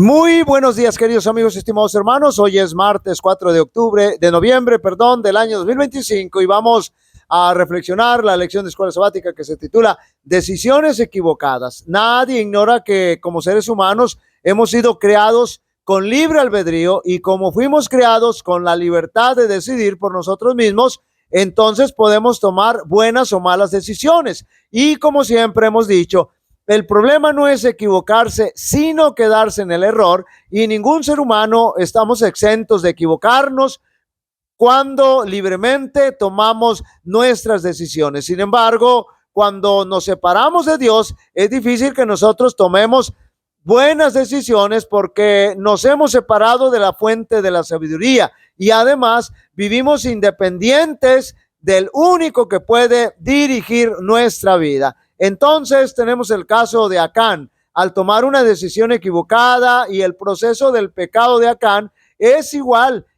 Muy buenos días, queridos amigos, estimados hermanos. Hoy es martes 4 de noviembre, del año 2025 y vamos a reflexionar la lección de escuela sabática que se titula Decisiones equivocadas. Nadie ignora que como seres humanos hemos sido creados con libre albedrío y como fuimos creados con la libertad de decidir por nosotros mismos, entonces podemos tomar buenas o malas decisiones. Y como siempre hemos dicho, el problema no es equivocarse, sino quedarse en el error, y ningún ser humano estamos exentos de equivocarnos cuando libremente tomamos nuestras decisiones. Sin embargo, cuando nos separamos de Dios, es difícil que nosotros tomemos buenas decisiones porque nos hemos separado de la fuente de la sabiduría y además vivimos independientes del único que puede dirigir nuestra vida. Entonces tenemos el caso de Acán. Al tomar una decisión equivocada, y el proceso del pecado de Acán es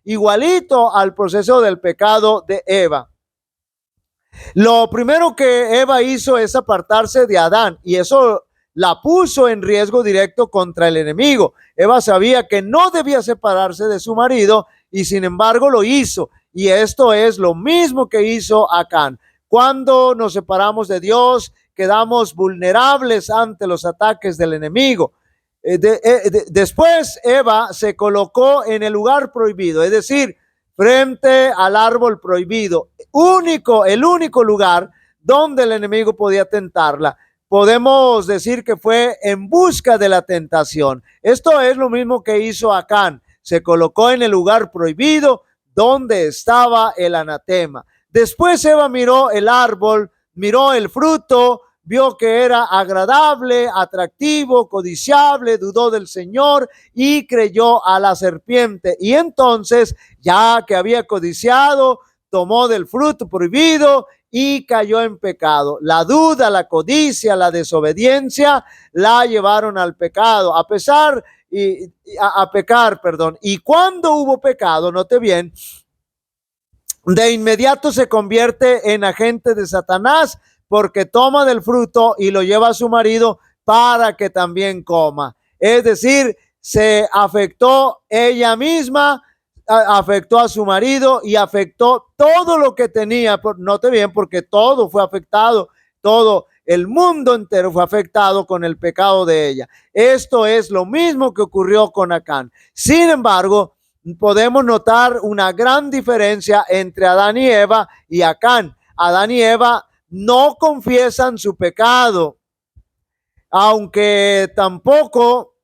igualito al proceso del pecado de Eva. Lo primero que Eva hizo es apartarse de Adán, y eso la puso en riesgo directo contra el enemigo. Eva sabía que no debía separarse de su marido y sin embargo lo hizo, y esto es lo mismo que hizo Acán. Cuando nos separamos de Dios, quedamos vulnerables ante los ataques del enemigo. Después Eva se colocó en el lugar prohibido, es decir, frente al árbol prohibido, el único lugar donde el enemigo podía tentarla. Podemos decir que fue en busca de la tentación. Esto es lo mismo que hizo Acán. Se colocó en el lugar prohibido donde estaba el anatema. Después Eva miró el árbol, miró el fruto, vio que era agradable, atractivo, codiciable, dudó del Señor y creyó a la serpiente. Y entonces, ya que había codiciado, tomó del fruto prohibido y cayó en pecado. La duda, la codicia, la desobediencia la llevaron al pecado, a pecar. Y cuando hubo pecado, note bien, de inmediato se convierte en agente de Satanás, porque toma del fruto y lo lleva a su marido para que también coma. Es decir, se afectó ella misma, afectó a su marido y afectó todo lo que tenía. Note bien, porque todo fue afectado, todo el mundo entero fue afectado con el pecado de ella. Esto es lo mismo que ocurrió con Acán. Sin embargo, podemos notar una gran diferencia entre Adán y Eva y Acán. Adán y Eva no confiesan su pecado, aunque tampoco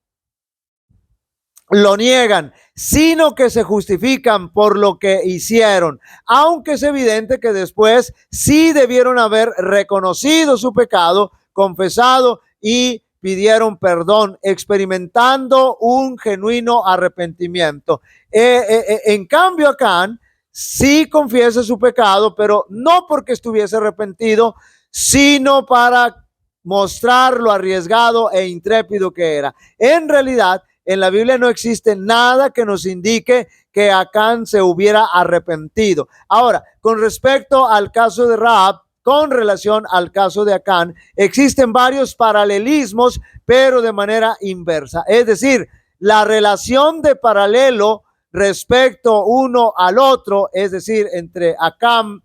lo niegan, sino que se justifican por lo que hicieron, aunque es evidente que después sí debieron haber reconocido su pecado, confesado y pidieron perdón, experimentando un genuino arrepentimiento. En cambio, Acán sí confiesa su pecado, pero no porque estuviese arrepentido, sino para mostrar lo arriesgado e intrépido que era. En realidad, en la Biblia no existe nada que nos indique que Acán se hubiera arrepentido. Ahora, con respecto al caso de Rahab, con relación al caso de Acán, existen varios paralelismos, pero de manera inversa. Es decir, la relación de paralelo respecto uno al otro, es decir, entre Acán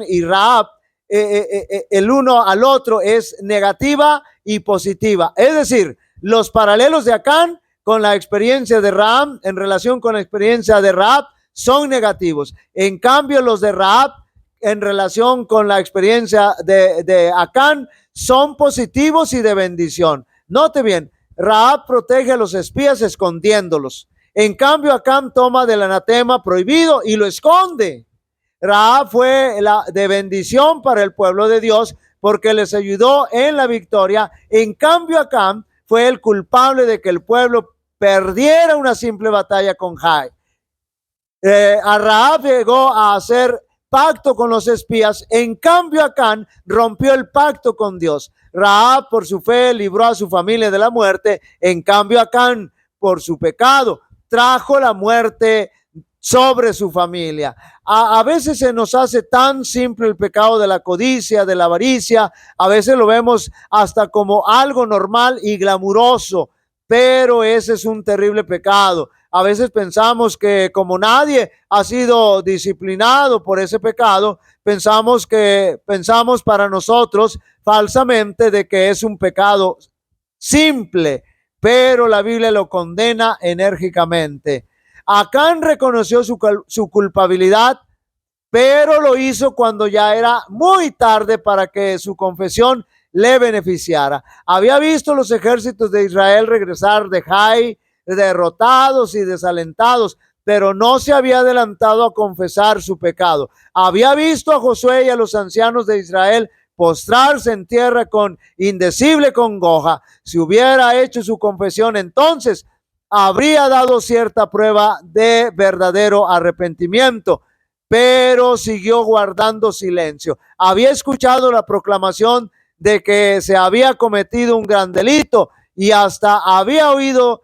y Rahab, el uno al otro es negativa y positiva. Es decir, los paralelos de Acán con la experiencia de Rahab en relación con la experiencia de Rahab son negativos. En cambio, los de Rahab en relación con la experiencia de Acán son positivos y de bendición. Note bien, Rahab protege a los espías escondiéndolos. En cambio, Acán toma del anatema prohibido y lo esconde. Rahab fue de bendición para el pueblo de Dios porque les ayudó en la victoria. En cambio, Acán fue el culpable de que el pueblo perdiera una simple batalla con Jai. A Rahab llegó a hacer pacto con los espías. En cambio, Acán rompió el pacto con Dios. Rahab, por su fe, libró a su familia de la muerte. En cambio, Acán, por su pecado, trajo la muerte sobre su familia. A veces se nos hace tan simple el pecado de la codicia, de la avaricia. A veces lo vemos hasta como algo normal y glamuroso. pero ese es un terrible pecado. A veces pensamos que como nadie ha sido disciplinado por ese pecado, pensamos para nosotros falsamente de que es un pecado simple, pero la Biblia lo condena enérgicamente. Acán reconoció su culpabilidad, pero lo hizo cuando ya era muy tarde para que su confesión le beneficiara. Había visto los ejércitos de Israel regresar de Jai, derrotados y desalentados, pero no se había adelantado a confesar su pecado. Había visto a Josué y a los ancianos de Israel postrarse en tierra con indecible congoja. Si hubiera hecho su confesión, entonces habría dado cierta prueba de verdadero arrepentimiento, pero siguió guardando silencio. Había escuchado la proclamación de que se había cometido un gran delito y hasta había oído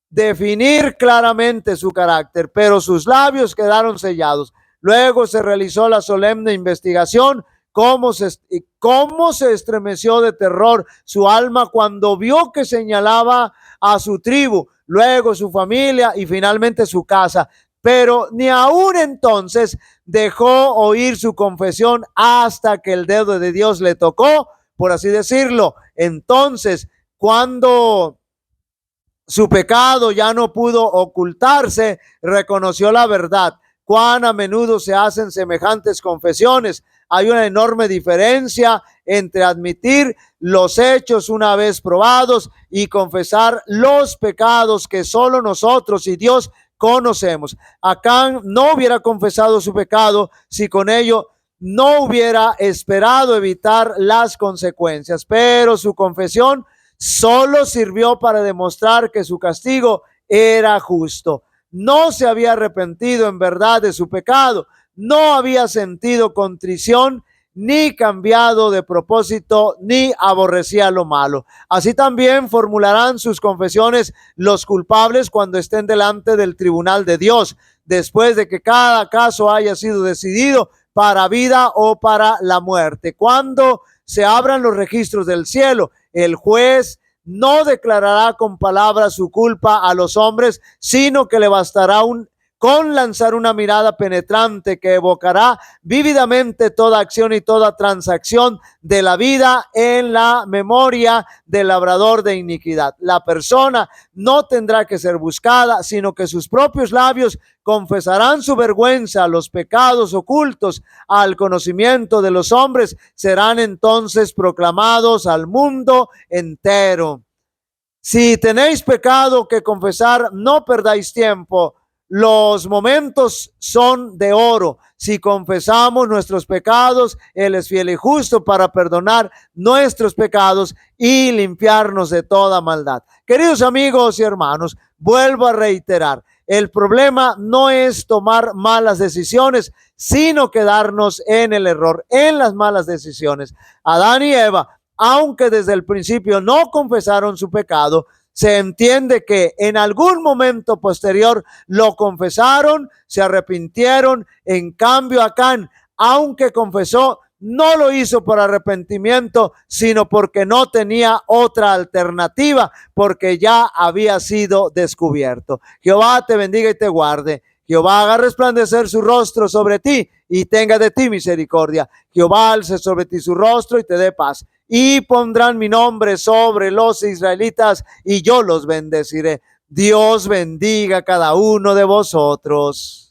definir claramente su carácter, pero sus labios quedaron sellados. Luego se realizó la solemne investigación. Cómo se estremeció de terror su alma cuando vio que señalaba a su tribu, luego su familia y finalmente su casa. Pero ni aún entonces dejó oír su confesión hasta que el dedo de Dios le tocó, por así decirlo. Entonces, cuando su pecado ya no pudo ocultarse, reconoció la verdad. Cuán a menudo se hacen semejantes confesiones. Hay una enorme diferencia entre admitir los hechos una vez probados y confesar los pecados que solo nosotros y Dios conocemos. Acán no hubiera confesado su pecado si con ello no hubiera esperado evitar las consecuencias, pero su confesión solo sirvió para demostrar que su castigo era justo. No se había arrepentido en verdad de su pecado, no había sentido contrición, ni cambiado de propósito, ni aborrecía lo malo. Así también formularán sus confesiones los culpables cuando estén delante del tribunal de Dios, después de que cada caso haya sido decidido para vida o para la muerte. Cuando se abran los registros del cielo, el juez no declarará con palabras su culpa a los hombres, sino que le bastará con lanzar una mirada penetrante que evocará vívidamente toda acción y toda transacción de la vida en la memoria del labrador de iniquidad. La persona no tendrá que ser buscada, sino que sus propios labios confesarán su vergüenza. Los pecados ocultos al conocimiento de los hombres serán entonces proclamados al mundo entero. Si tenéis pecado que confesar, no perdáis tiempo. Los momentos son de oro. Si confesamos nuestros pecados, Él es fiel y justo para perdonar nuestros pecados y limpiarnos de toda maldad. Queridos amigos y hermanos, vuelvo a reiterar, el problema no es tomar malas decisiones, sino quedarnos en el error, en las malas decisiones. Adán y Eva, aunque desde el principio no confesaron su pecado, se entiende que en algún momento posterior lo confesaron, se arrepintieron. En cambio, Acán, aunque confesó, no lo hizo por arrepentimiento, sino porque no tenía otra alternativa, porque ya había sido descubierto. Jehová te bendiga y te guarde. Jehová haga resplandecer su rostro sobre ti y tenga de ti misericordia. Jehová alce sobre ti su rostro y te dé paz. Y pondrán mi nombre sobre los israelitas y yo los bendeciré. Dios bendiga a cada uno de vosotros.